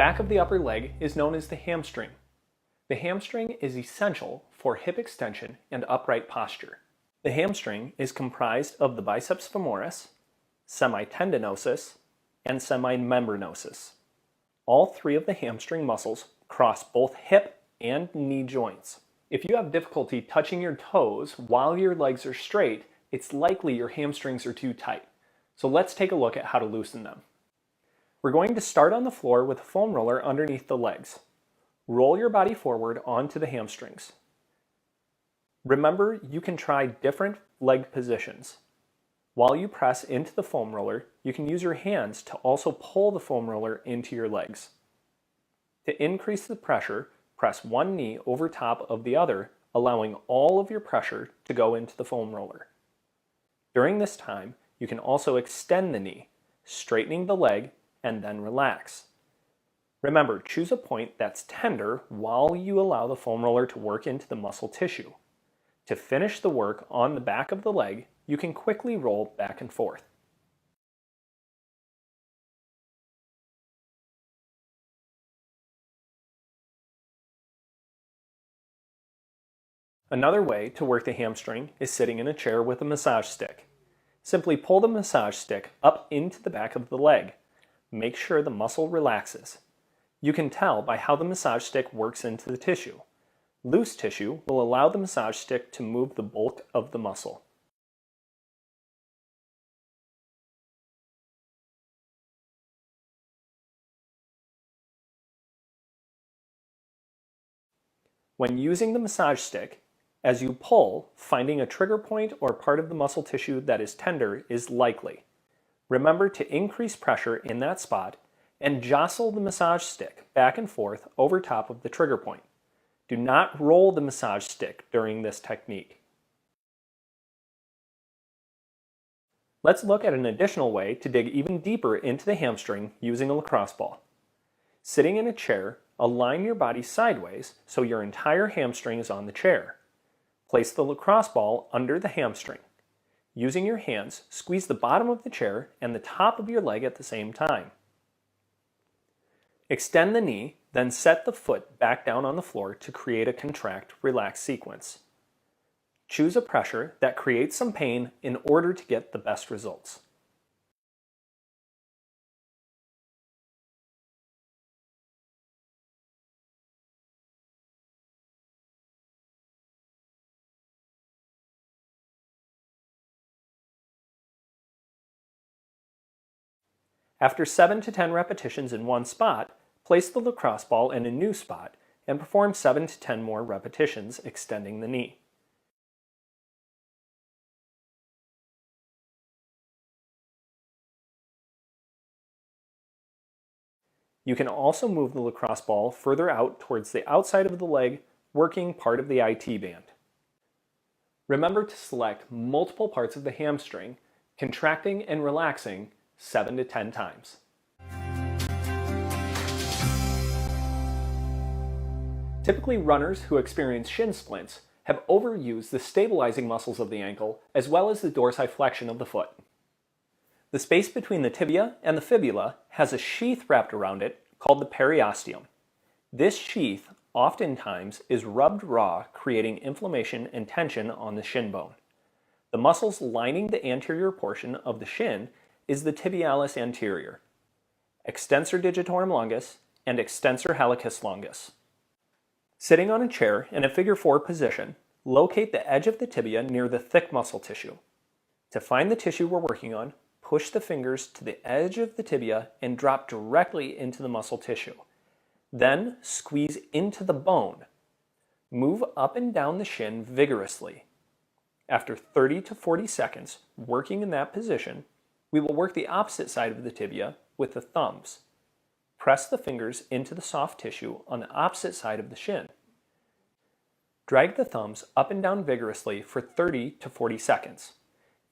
back of the upper leg is known as the hamstring. The hamstring is essential for hip extension and upright posture. The hamstring is comprised of the biceps femoris, semitendinosus, and semimembranosus. All three of the hamstring muscles cross both hip and knee joints. If you have difficulty touching your toes while your legs are straight, it's likely your hamstrings are too tight. So let's take a look at how to loosen them. We're going to start on the floor with a foam roller underneath the legs. Roll your body forward onto the hamstrings. Remember, you can try different leg positions. While you press into the foam roller, you can use your hands to also pull the foam roller into your legs. To increase the pressure, press one knee over top of the other, allowing all of your pressure to go into the foam roller. During this time, you can also extend the knee, straightening the leg, and then relax. Remember, choose a point that's tender while you allow the foam roller to work into the muscle tissue. To finish the work on the back of the leg, you can quickly roll back and forth. Another way to work the hamstring is sitting in a chair with a massage stick. Simply pull the massage stick up into the back of the leg. Make sure the muscle relaxes. You can tell by how the massage stick works into the tissue. Loose tissue will allow the massage stick to move the bulk of the muscle. When using the massage stick, as you pull, finding a trigger point or part of the muscle tissue that is tender is likely. Remember to increase pressure in that spot and jostle the massage stick back and forth over top of the trigger point. Do not roll the massage stick during this technique. Let's look at an additional way to dig even deeper into the hamstring using a lacrosse ball. Sitting in a chair, align your body sideways so your entire hamstring is on the chair. Place the lacrosse ball under the hamstring. Using your hands, squeeze the bottom of the chair and the top of your leg at the same time. Extend the knee, then set the foot back down on the floor to create a contract-relax sequence. Choose a pressure that creates some pain in order to get the best results. After 7 to 10 repetitions in one spot, place the lacrosse ball in a new spot and perform 7 to 10 more repetitions extending the knee. You can also move the lacrosse ball further out towards the outside of the leg, working part of the IT band. Remember to select multiple parts of the hamstring, contracting and relaxing 7 to 10 times. Typically, runners who experience shin splints have overused the stabilizing muscles of the ankle as well as the dorsiflexion of the foot. The space between the tibia and the fibula has a sheath wrapped around it called the periosteum. This sheath oftentimes is rubbed raw, creating inflammation and tension on the shin bone. The muscles lining the anterior portion of the shin is the tibialis anterior, extensor digitorum longus, and extensor hallucis longus. Sitting on a chair in a figure 4 position, locate the edge of the tibia near the thick muscle tissue. To find the tissue we're working on, push the fingers to the edge of the tibia and drop directly into the muscle tissue. Then squeeze into the bone. Move up and down the shin vigorously. After 30 to 40 seconds working in that position, we will work the opposite side of the tibia with the thumbs. Press the fingers into the soft tissue on the opposite side of the shin. Drag the thumbs up and down vigorously for 30 to 40 seconds.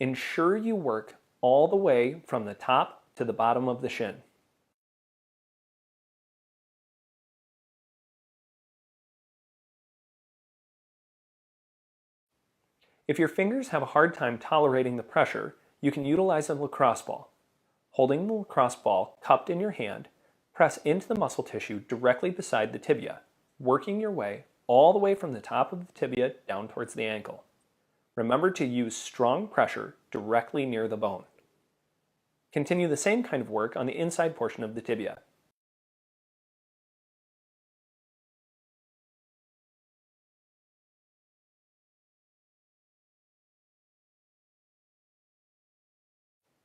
Ensure you work all the way from the top to the bottom of the shin. If your fingers have a hard time tolerating the pressure, you can utilize a lacrosse ball. Holding the lacrosse ball cupped in your hand, Press into the muscle tissue directly beside the tibia, working your way all the way from the top of the tibia down towards the ankle. Remember to use strong pressure directly near the bone. Continue the same kind of work on the inside portion of the tibia.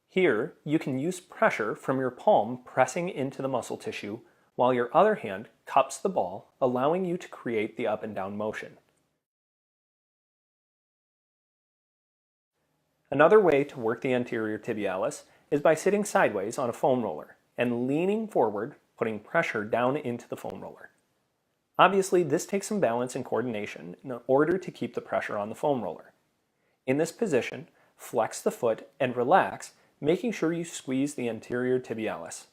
Here, you can use pressure from your palm pressing into the muscle tissue, while your other hand cups the ball, allowing you to create the up and down motion. Another way to work the anterior tibialis is by sitting sideways on a foam roller and leaning forward, putting pressure down into the foam roller. Obviously, this takes some balance and coordination in order to keep the pressure on the foam roller. In this position, flex the foot and relax, making sure you squeeze the anterior tibialis.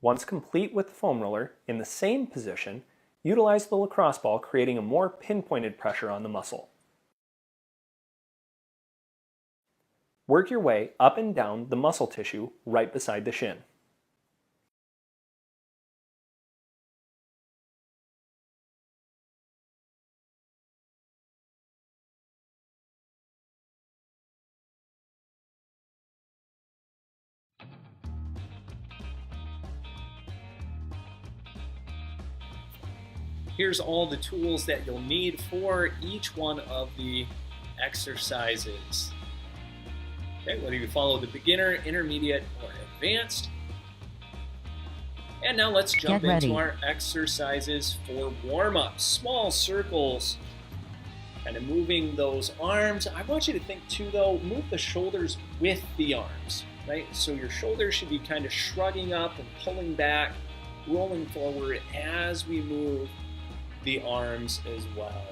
Once complete with the foam roller, in the same position, utilize the lacrosse ball, creating a more pinpointed pressure on the muscle. Work your way up and down the muscle tissue right beside the shin. Here's all the tools that you'll need for each one of the exercises. Okay, whether you follow the beginner, intermediate, or advanced. And now let's jump into our exercises for warm-up. Small circles, kind of moving those arms. I want you to think too though, move the shoulders with the arms, right? So your shoulders should be kind of shrugging up and pulling back, rolling forward as we move the arms as well.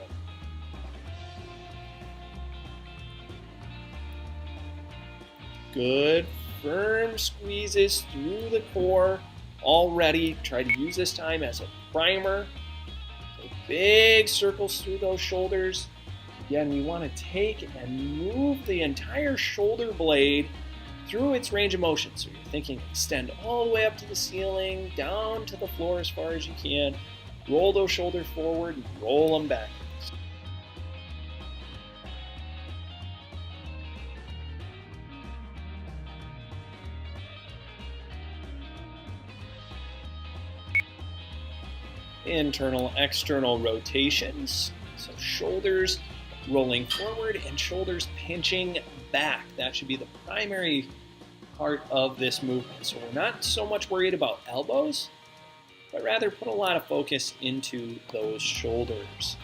Good, firm squeezes through the core already. Try to use this time as a primer. So big circles through those shoulders. Again, we want to take and move the entire shoulder blade through its range of motion. So you're thinking extend all the way up to the ceiling, down to the floor as far as you can. Roll those shoulders forward and roll them back. Internal, external rotations. So shoulders rolling forward and shoulders pinching back. That should be the primary part of this movement. So we're not so much worried about elbows, but rather put a lot of focus into those shoulders.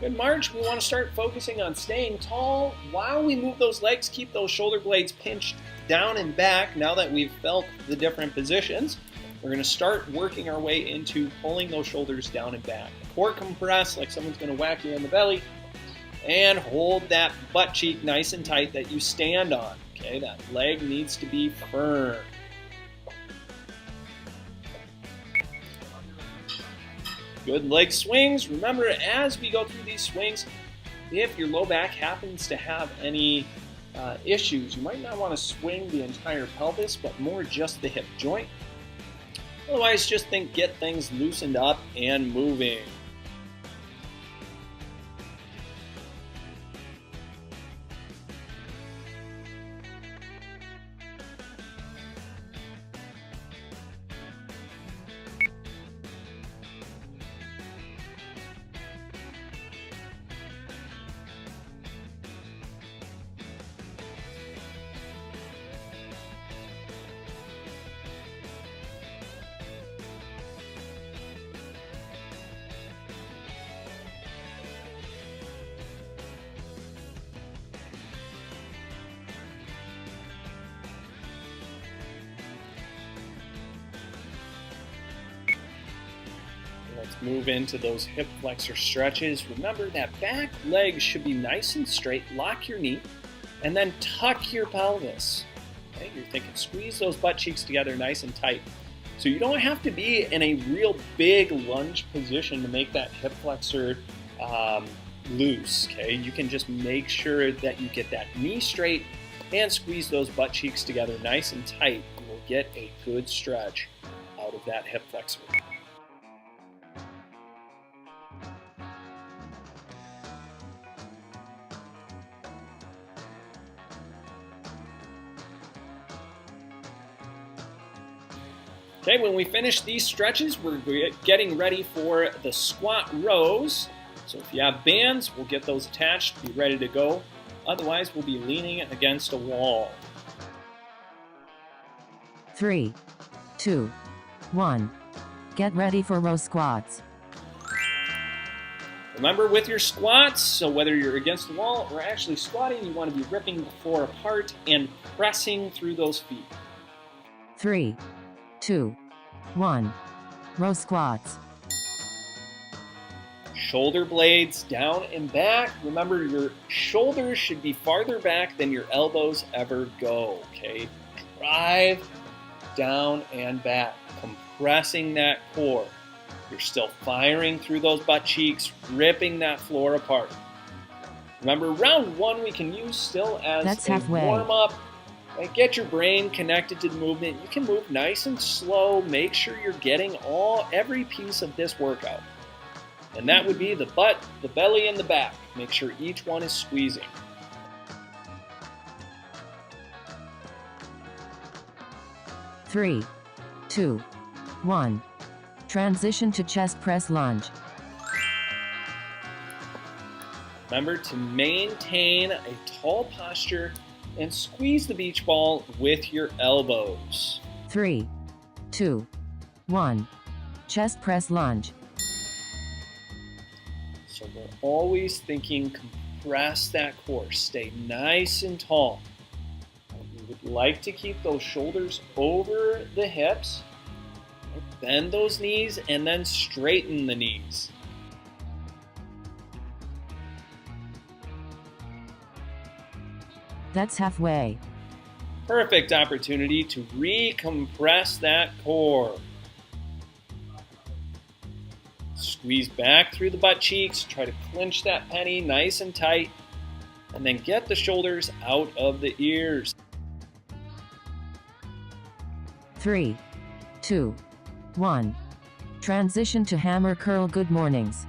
Good march, we want to start focusing on staying tall while we move those legs. Keep those shoulder blades pinched down and back. Now that we've felt the different positions, we're going to start working our way into pulling those shoulders down and back. Core compress like someone's going to whack you in the belly, and hold that butt cheek nice and tight that you stand on. Okay, that leg needs to be firm. Good leg swings. Remember, as we go through these swings, if your low back happens to have any issues, you might not want to swing the entire pelvis, but more just the hip joint. Otherwise, just think get things loosened up and moving. Let's move into those hip flexor stretches. Remember that back leg should be nice and straight. Lock your knee and then tuck your pelvis. Okay, you're thinking squeeze those butt cheeks together nice and tight. So you don't have to be in a real big lunge position to make that hip flexor loose, okay? You can just make sure that you get that knee straight and squeeze those butt cheeks together nice and tight. You will get a good stretch out of that hip flexor. Okay, when we finish these stretches, we're getting ready for the squat rows. So if you have bands, we'll get those attached, be ready to go. Otherwise, we'll be leaning against a wall. 3, 2, 1. Get ready for row squats. Remember with your squats, so whether you're against the wall or actually squatting, you want to be ripping the floor apart and pressing through those feet. 3, 2, 1. Row squats. Shoulder blades down and back. Remember, your shoulders should be farther back than your elbows ever go, okay? Drive down and back, compressing that core. You're still firing through those butt cheeks, ripping that floor apart. Remember, round one we can use still as a warm-up. Get your brain connected to the movement. You can move nice and slow. Make sure you're getting every piece of this workout. And that would be the butt, the belly, and the back. Make sure each one is squeezing. Three, 2, 1. Transition to chest press lunge. Remember to maintain a tall posture and squeeze the beach ball with your elbows. 3, 2, 1. Chest press lunge. So we're always thinking compress that core, stay nice and tall. We would like to keep those shoulders over the hips, bend those knees, and then straighten the knees. That's halfway. Perfect opportunity to recompress that core. Squeeze back through the butt cheeks, try to clench that penny nice and tight, and then get the shoulders out of the ears. 3, 2, 1. Transition to hammer curl good mornings.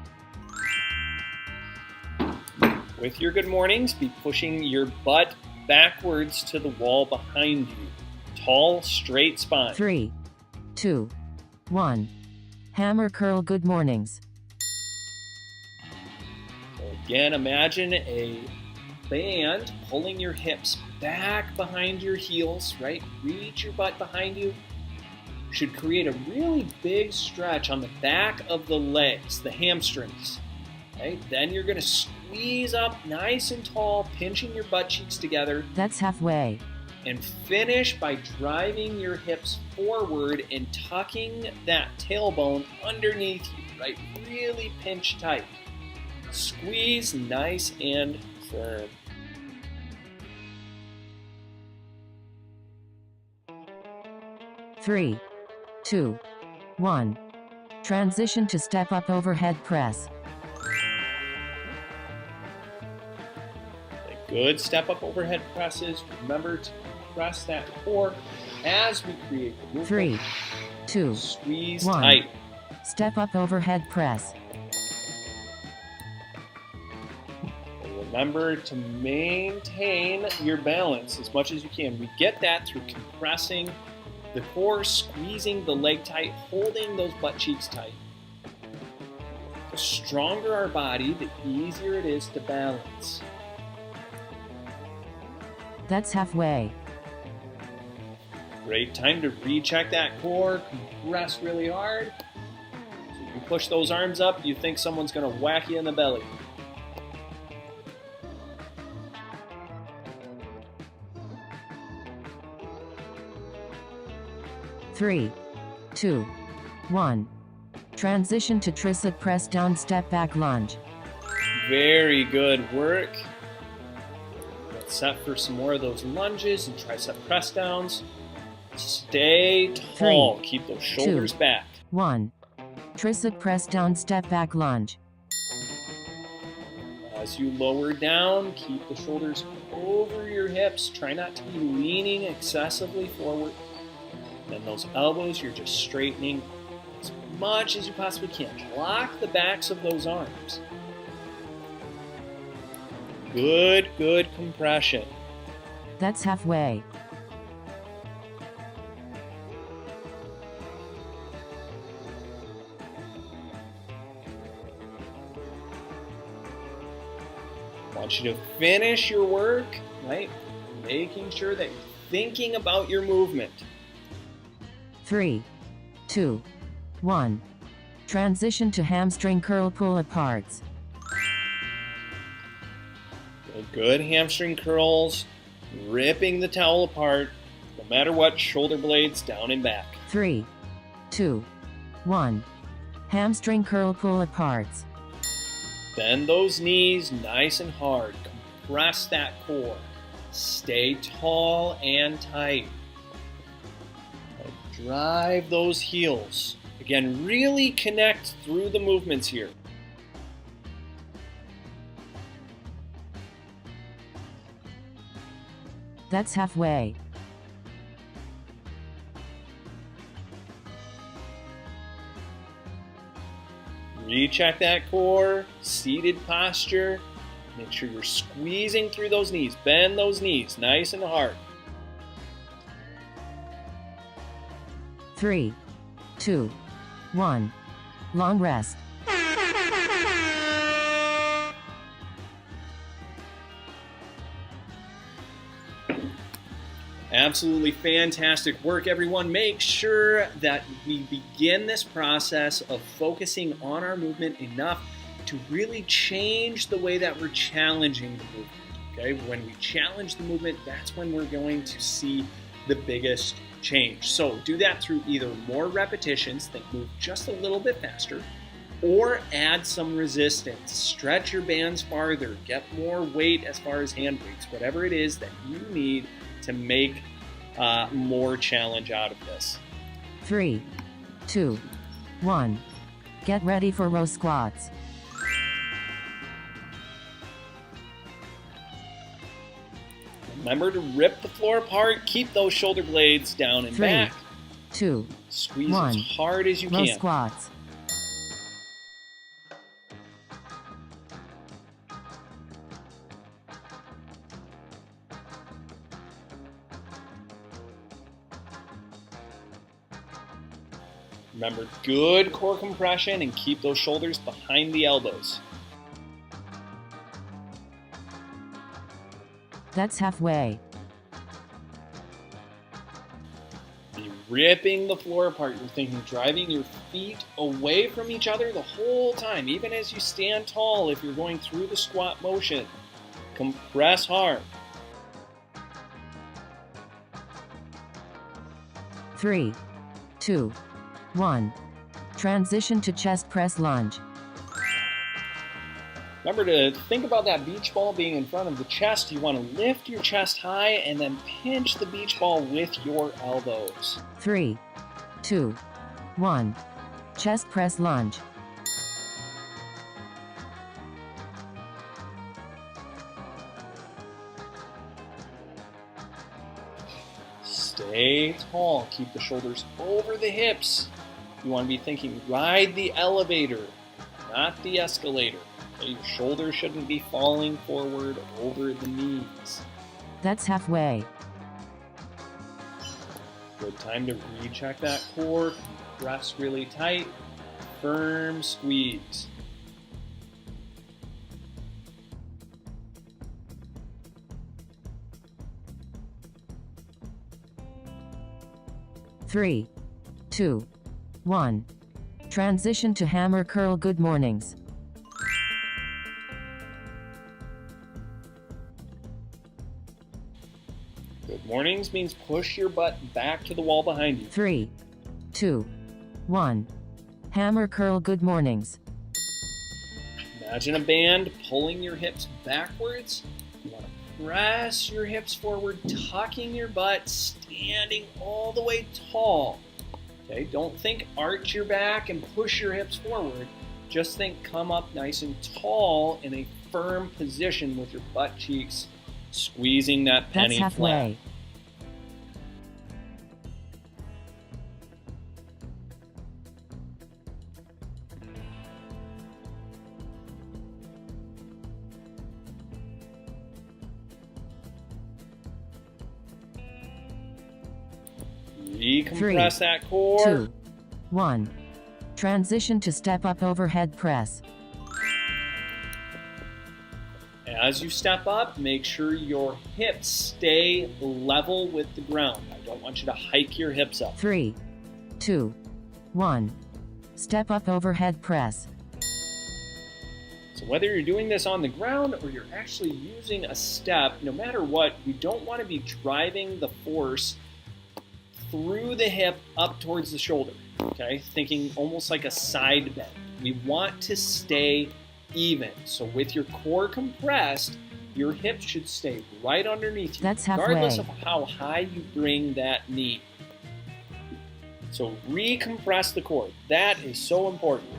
With your good mornings, be pushing your butt backwards to the wall behind you. Tall, straight spine. 3, 2, 1. Hammer curl good mornings. So again, imagine a band pulling your hips back behind your heels, right? Reach your butt behind you. Should create a really big stretch on the back of the legs, the hamstrings. Okay? Then you're going to squeeze up nice and tall, pinching your butt cheeks together. That's halfway. And finish by driving your hips forward and tucking that tailbone underneath you, right? Really pinch tight. Squeeze nice and firm. Three, 2, 1. Transition to step up overhead press. Good step up overhead presses. Remember to press that core as we create the movement. 3, 2, squeeze 1. tight. Step up overhead press. And remember to maintain your balance as much as you can. We get that through compressing the core, squeezing the leg tight, holding those butt cheeks tight. The stronger our body, the easier it is to balance. That's halfway. Great time to recheck that core, compress really hard. So you push those arms up, you think someone's going to whack you in the belly. Three, 2, 1. Transition to tricep press down step back lunge. Very good work. Let's set for some more of those lunges and tricep press downs. Stay tall. Keep those shoulders back. 1. Tricep press down step back lunge. As you lower down, keep the shoulders over your hips. Try not to be leaning excessively forward. Then those elbows, you're just straightening as much as you possibly can. Lock the backs of those arms. Good compression. That's halfway. I want you to finish your work, right? Making sure that you're thinking about your movement. 3, 2, 1. Transition to hamstring curl pull aparts. Good hamstring curls, ripping the towel apart, no matter what, shoulder blades down and back. 3, 2, 1. Hamstring curl pull aparts. Bend those knees nice and hard. Compress that core. Stay tall and tight. Drive those heels. Again, really connect through the movements here. That's halfway. Recheck that core, seated posture. Make sure you're squeezing through those knees. Bend those knees nice and hard. 3, 2, 1. Long rest. Absolutely fantastic work, everyone. Make sure that we begin this process of focusing on our movement enough to really change the way that we're challenging the movement. Okay, when we challenge the movement, that's when we're going to see the biggest change. So do that through either more repetitions that move just a little bit faster, or add some resistance. Stretch your bands farther, get more weight as far as hand weights, whatever it is that you need to make more challenge out of this. 3, 2, 1. Get ready for row squats. Remember to rip the floor apart, keep those shoulder blades down and 3, back. 2, Squeeze 1. as hard as you Row can. squats. Remember, good core compression and keep those shoulders behind the elbows. That's halfway. Be ripping the floor apart. You're thinking driving your feet away from each other the whole time, even as you stand tall if you're going through the squat motion. Compress hard. 3, 2, 1. Transition to chest press lunge. Remember to think about that beach ball being in front of the chest. You want to lift your chest high and then pinch the beach ball with your elbows. 3, 2, 1. Chest press lunge. Stay tall. Keep the shoulders over the hips. You want to be thinking, ride the elevator, not the escalator. Okay? Your shoulders shouldn't be falling forward over the knees. That's halfway. Good time to recheck that core. Press really tight. Firm squeeze. Three, 2, 1. Transition to hammer curl. Good mornings. Good mornings means push your butt back to the wall behind you. 3, 2, 1. Hammer curl. Good mornings. Imagine a band pulling your hips backwards. You want to press your hips forward, tucking your butt, standing all the way tall. Okay, don't think arch your back and push your hips forward. Just think come up nice and tall in a firm position with your butt cheeks squeezing that penny That's flat. halfway. Recompress that core. 2, 1. Transition to step up overhead press. As you step up, make sure your hips stay level with the ground. I don't want you to hike your hips up. 3, 2, 1. Step up overhead press. So whether you're doing this on the ground or you're actually using a step, no matter what, you don't want to be driving the force through the hip up towards the shoulder, okay? Thinking almost like a side bend. We want to stay even. So with your core compressed, your hips should stay right underneath you, That's regardless halfway. of how high you bring that knee. So recompress the core. That is so important.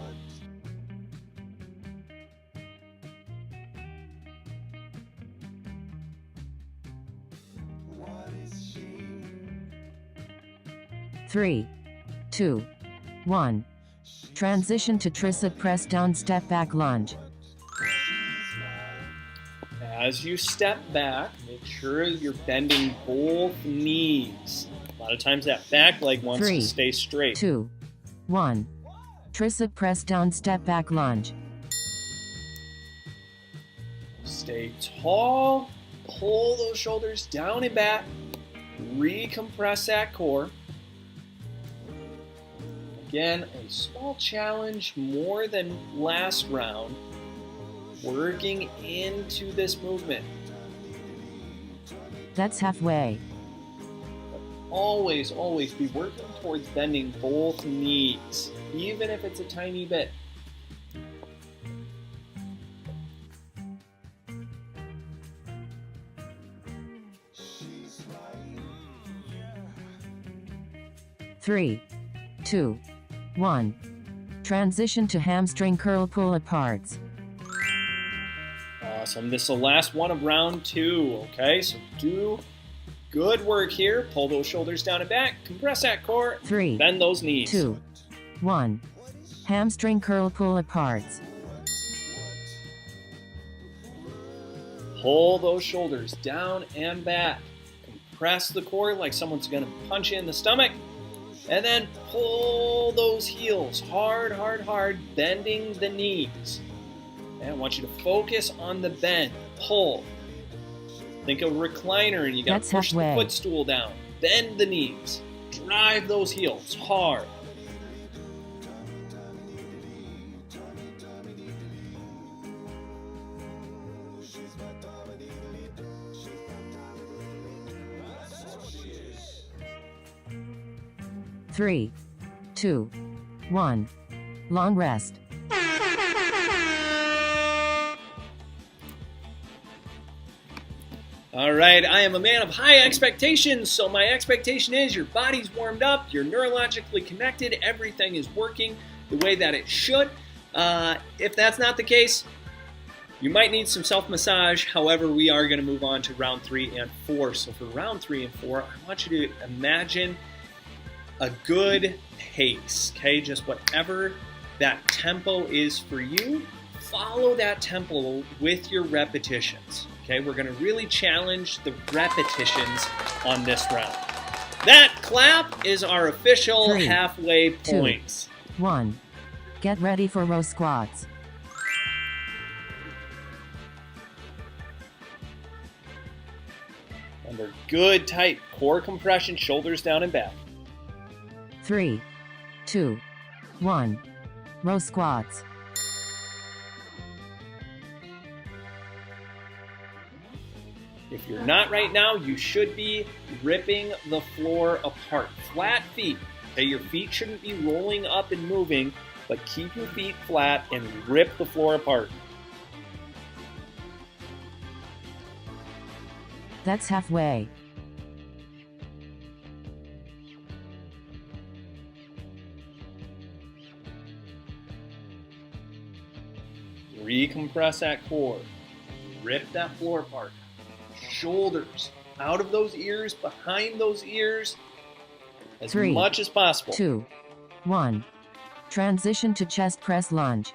Three, 2, 1. Transition to tricep press down step back lunge. As you step back, make sure you're bending both knees. A lot of times that back leg wants 3, to stay straight. 2, 1. Tricep press down step back lunge. Stay tall, pull those shoulders down and back, recompress that core. Again, a small challenge more than last round, working into this movement. That's halfway. Always, always be working towards bending both knees, even if it's a tiny bit. Three, 2, 1. Transition to hamstring curl pull aparts. Awesome. This is the last one of round 2, okay? So do good work here. Pull those shoulders down and back. Compress that core. 3, Bend those knees. 2, 1. Hamstring curl pull aparts. Pull those shoulders down and back. Compress the core like someone's going to punch you in the stomach. And then pull those heels hard, hard, hard, bending the knees. And I want you to focus on the bend. Pull. Think of a recliner and you got That's to push the halfway. footstool down. Bend the knees. Drive those heels hard. Three, 2, 1. Long rest. All right, I am a man of high expectations, so my expectation is your body's warmed up, you're neurologically connected, everything is working the way that it should. If that's not the case, you might need some self-massage. However, we are going to move on to round 3 and 4. So for round 3 and 4, I want you to imagine a good pace, okay? Just whatever that tempo is for you, follow that tempo with your repetitions, okay? We're gonna really challenge the repetitions on this round. That clap is our official 3, halfway 2, points. 1. Get ready for row squats. Under good, tight core compression, shoulders down and back. 3, 2, 1. Row squats. If you're not right now, you should be ripping the floor apart. Flat feet. Okay, your feet shouldn't be rolling up and moving, but keep your feet flat and rip the floor apart. That's halfway. Recompress that core. Rip that floor apart. Shoulders out of those ears, behind those ears, as 3, much as possible. 2, 1. Transition to chest press lunge.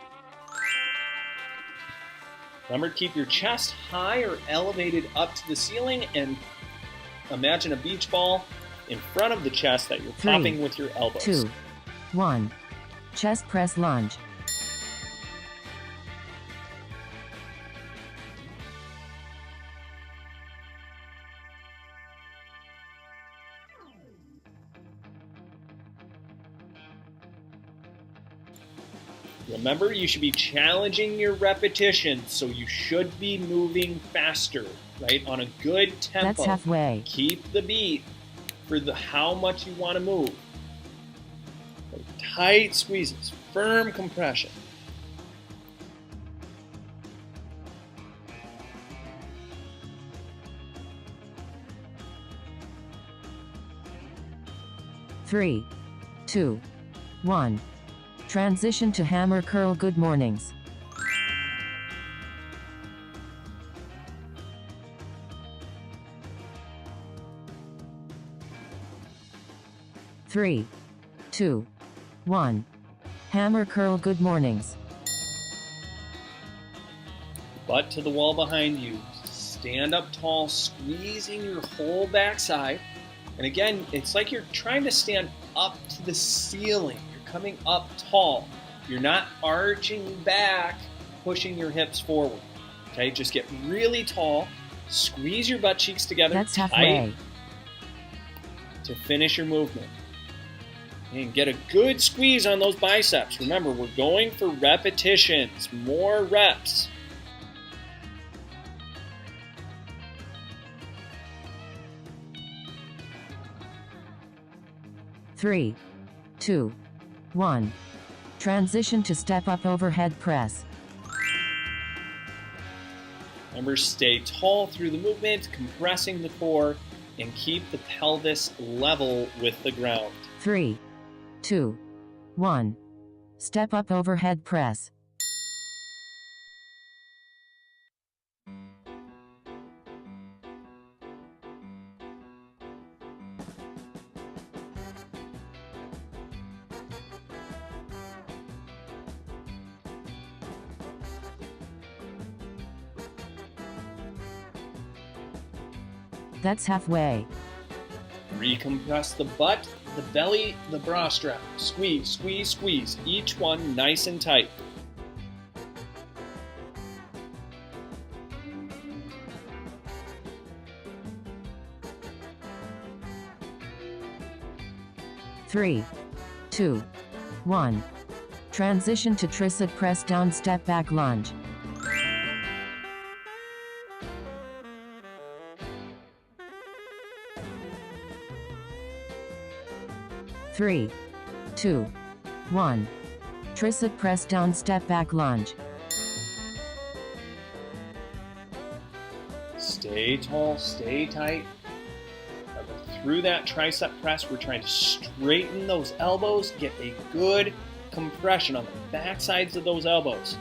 Remember to keep your chest high or elevated up to the ceiling, and imagine a beach ball in front of the chest that you're 3, popping with your elbows. 2, 1. Chest press lunge. Remember, you should be challenging your repetitions, so you should be moving faster, right? On a good tempo. That's halfway. Keep the beat for how much you want to move. Tight squeezes, firm compression. Three, 2, 1. Transition to hammer curl. Good mornings. Three, 2, 1. Hammer curl. Good mornings. Butt to the wall behind you. Stand up tall, squeezing your whole backside. And again, it's like you're trying to stand up to the ceiling. You're coming up tall. You're not arching back, pushing your hips forward. Okay, just get really tall. Squeeze your butt cheeks together. That's tight halfway. to finish your movement. And get a good squeeze on those biceps. Remember, we're going for repetitions, more reps. Three, 2, 1. Transition to step up overhead press. Remember, stay tall through the movement, compressing the core, and keep the pelvis level with the ground. 3, 2, 1. Step up overhead press. That's halfway. Recompress the butt, the belly, the bra strap. Squeeze, squeeze, squeeze. Each one nice and tight. Three, 2, 1. Transition to tricep press down step back lunge. Three, 2, 1. Tricep press down step back lunge. Stay tall, stay tight. Through that tricep press, we're trying to straighten those elbows, get a good compression on the back sides of those elbows.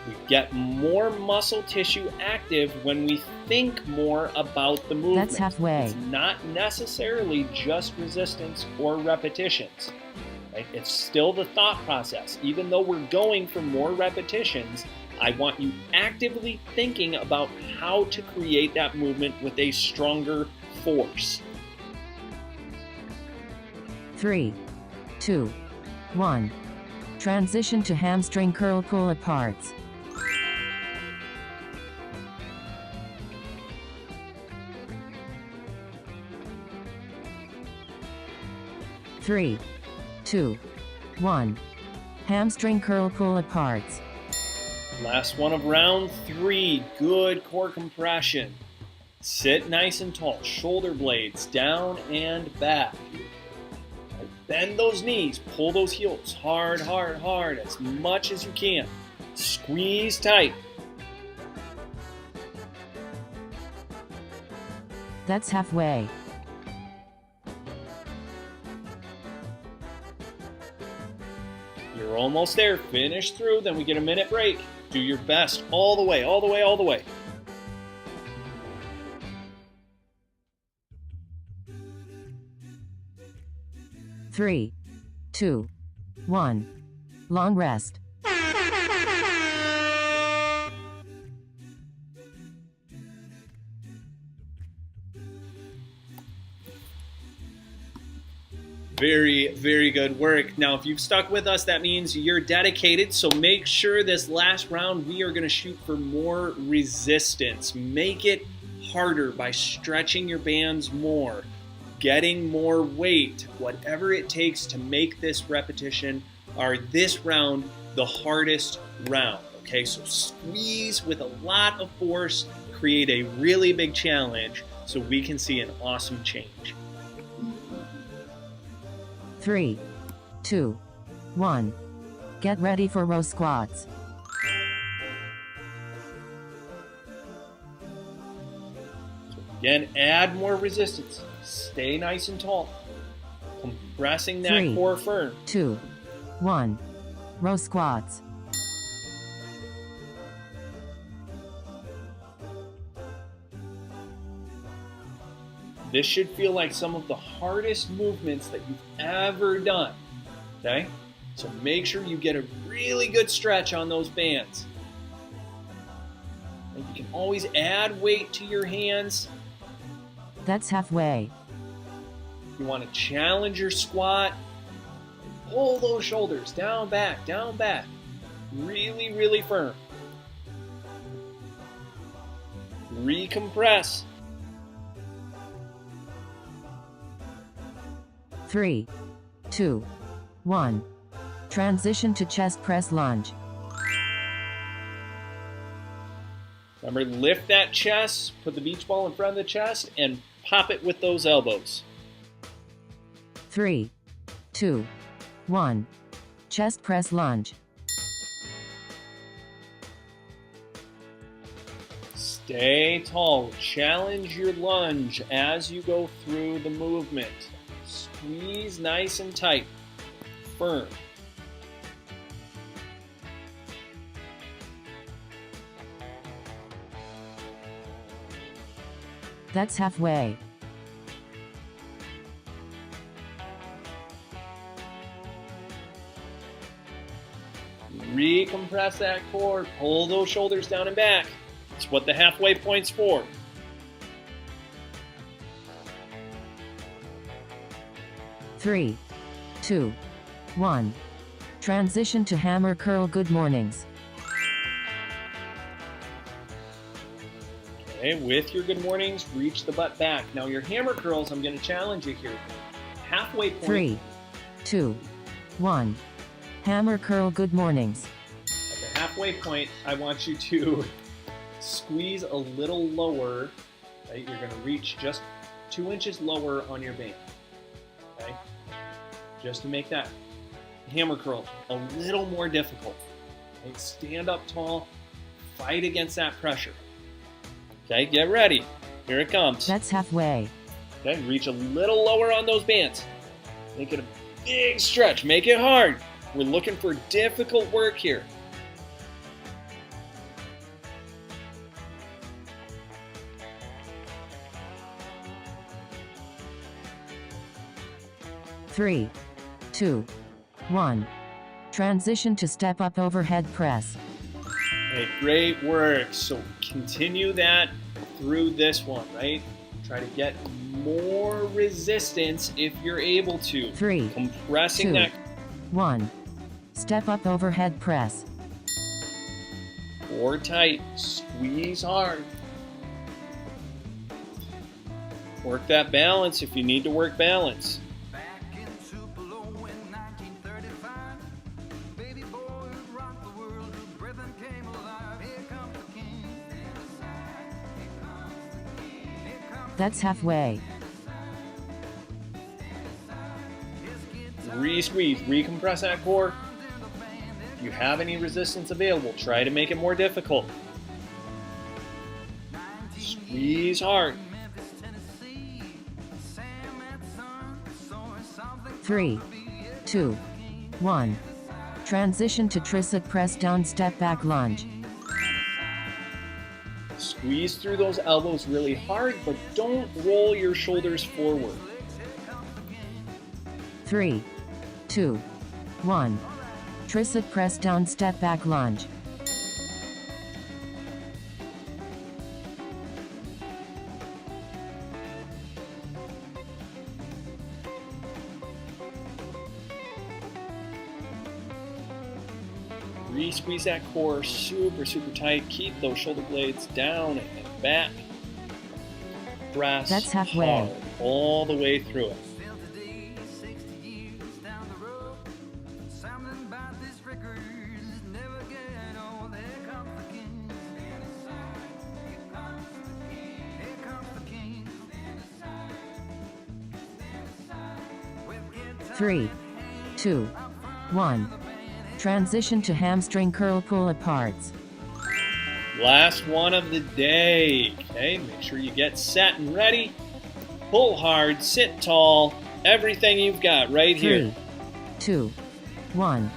We get more muscle tissue active when we think more about the movement. That's halfway. It's not necessarily just resistance or repetitions. Right? It's still the thought process. Even though we're going for more repetitions, I want you actively thinking about how to create that movement with a stronger force. 3, 2, 1. Transition to hamstring curl pull aparts. Three, 2, 1. Hamstring curl pull aparts. Last one of round 3. Good core compression. Sit nice and tall. Shoulder blades down and back. Bend those knees. Pull those heels hard, hard, hard as much as you can. Squeeze tight. That's halfway. You're almost there. Finish through, then we get a minute break. Do your best all the way, all the way, all the way. Three, two, one. Long rest. Very, very good work. Now, if you've stuck with us, that means you're dedicated. So make sure this last round, we are going to shoot for more resistance. Make it harder by stretching your bands more, getting more weight, whatever it takes to make this repetition or this round the hardest round. Okay, so squeeze with a lot of force, create a really big challenge so we can see an awesome change. 3, 2, 1. Get ready for row squats. Again, add more resistance. Stay nice and tall. Compressing that 3, core firm. 2, 1. Row squats. This should feel like some of the hardest movements that you've ever done. Okay? So make sure you get a really good stretch on those bands. And you can always add weight to your hands. That's halfway. You want to challenge your squat. Pull those shoulders down, back, down, back. Really, really firm. Recompress. 3, 2, 1. Transition to chest press lunge. Remember, lift that chest, put the beach ball in front of the chest, and pop it with those elbows. 3, 2, 1. Chest press lunge. Stay tall. Challenge your lunge as you go through the movement. Squeeze nice and tight. Firm. That's halfway. Recompress that core. Pull those shoulders down and back. It's what the halfway point's for. Three, 2, 1. Transition to hammer curl. Good mornings. Okay, with your good mornings, reach the butt back. Now your hammer curls, I'm going to challenge you here. Halfway point. 3, 2, 1. Hammer curl. Good mornings. At the halfway point, I want you to squeeze a little lower. Right? You're going to reach just 2 inches lower on your band. Okay? Just to make that hammer curl a little more difficult. Okay? Stand up tall, fight against that pressure. Okay, get ready. Here it comes. That's halfway. Okay, reach a little lower on those bands. Make it a big stretch. Make it hard. We're looking for difficult work here. Three, 2, 1. Transition to step up overhead press. Okay, great work. So continue that through this one, right? Try to get more resistance if you're able to. 3, Compressing 2, that. 1. Step up overhead press. Core tight. Squeeze hard. Work that balance if you need to work balance. That's halfway. Re-squeeze, recompress that core. If you have any resistance available, try to make it more difficult. Squeeze hard. 3, 2, 1. Transition to tricep press down step back lunge. Squeeze through those elbows really hard, but don't roll your shoulders forward. 3, 2, 1. Tricep press down step back lunge. Re-squeeze that core super, super tight. Keep those shoulder blades down and back. Press That's halfway. hard all the way through it. Three, 2, 1. Transition to hamstring curl pull aparts. Last one of the day. Okay, make sure you get set and ready. Pull hard, sit tall, everything you've got right here. 3, 2, 1.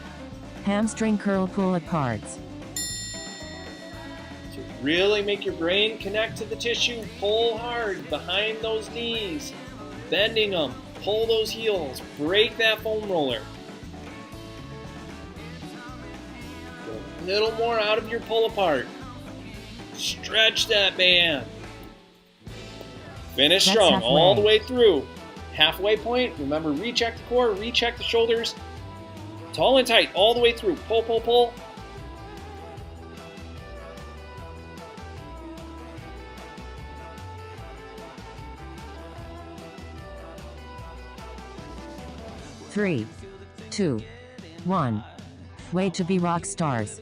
Hamstring curl pull aparts. So really make your brain connect to the tissue. Pull hard behind those knees, bending them. Pull those heels. Break that foam roller. Go a little more out of your pull apart. Stretch that band. Finish That's strong halfway. all the way through. Halfway point. Remember, recheck the core, recheck the shoulders. Tall and tight all the way through. Pull, pull, pull. Three, 2, 1. Way to be rock stars.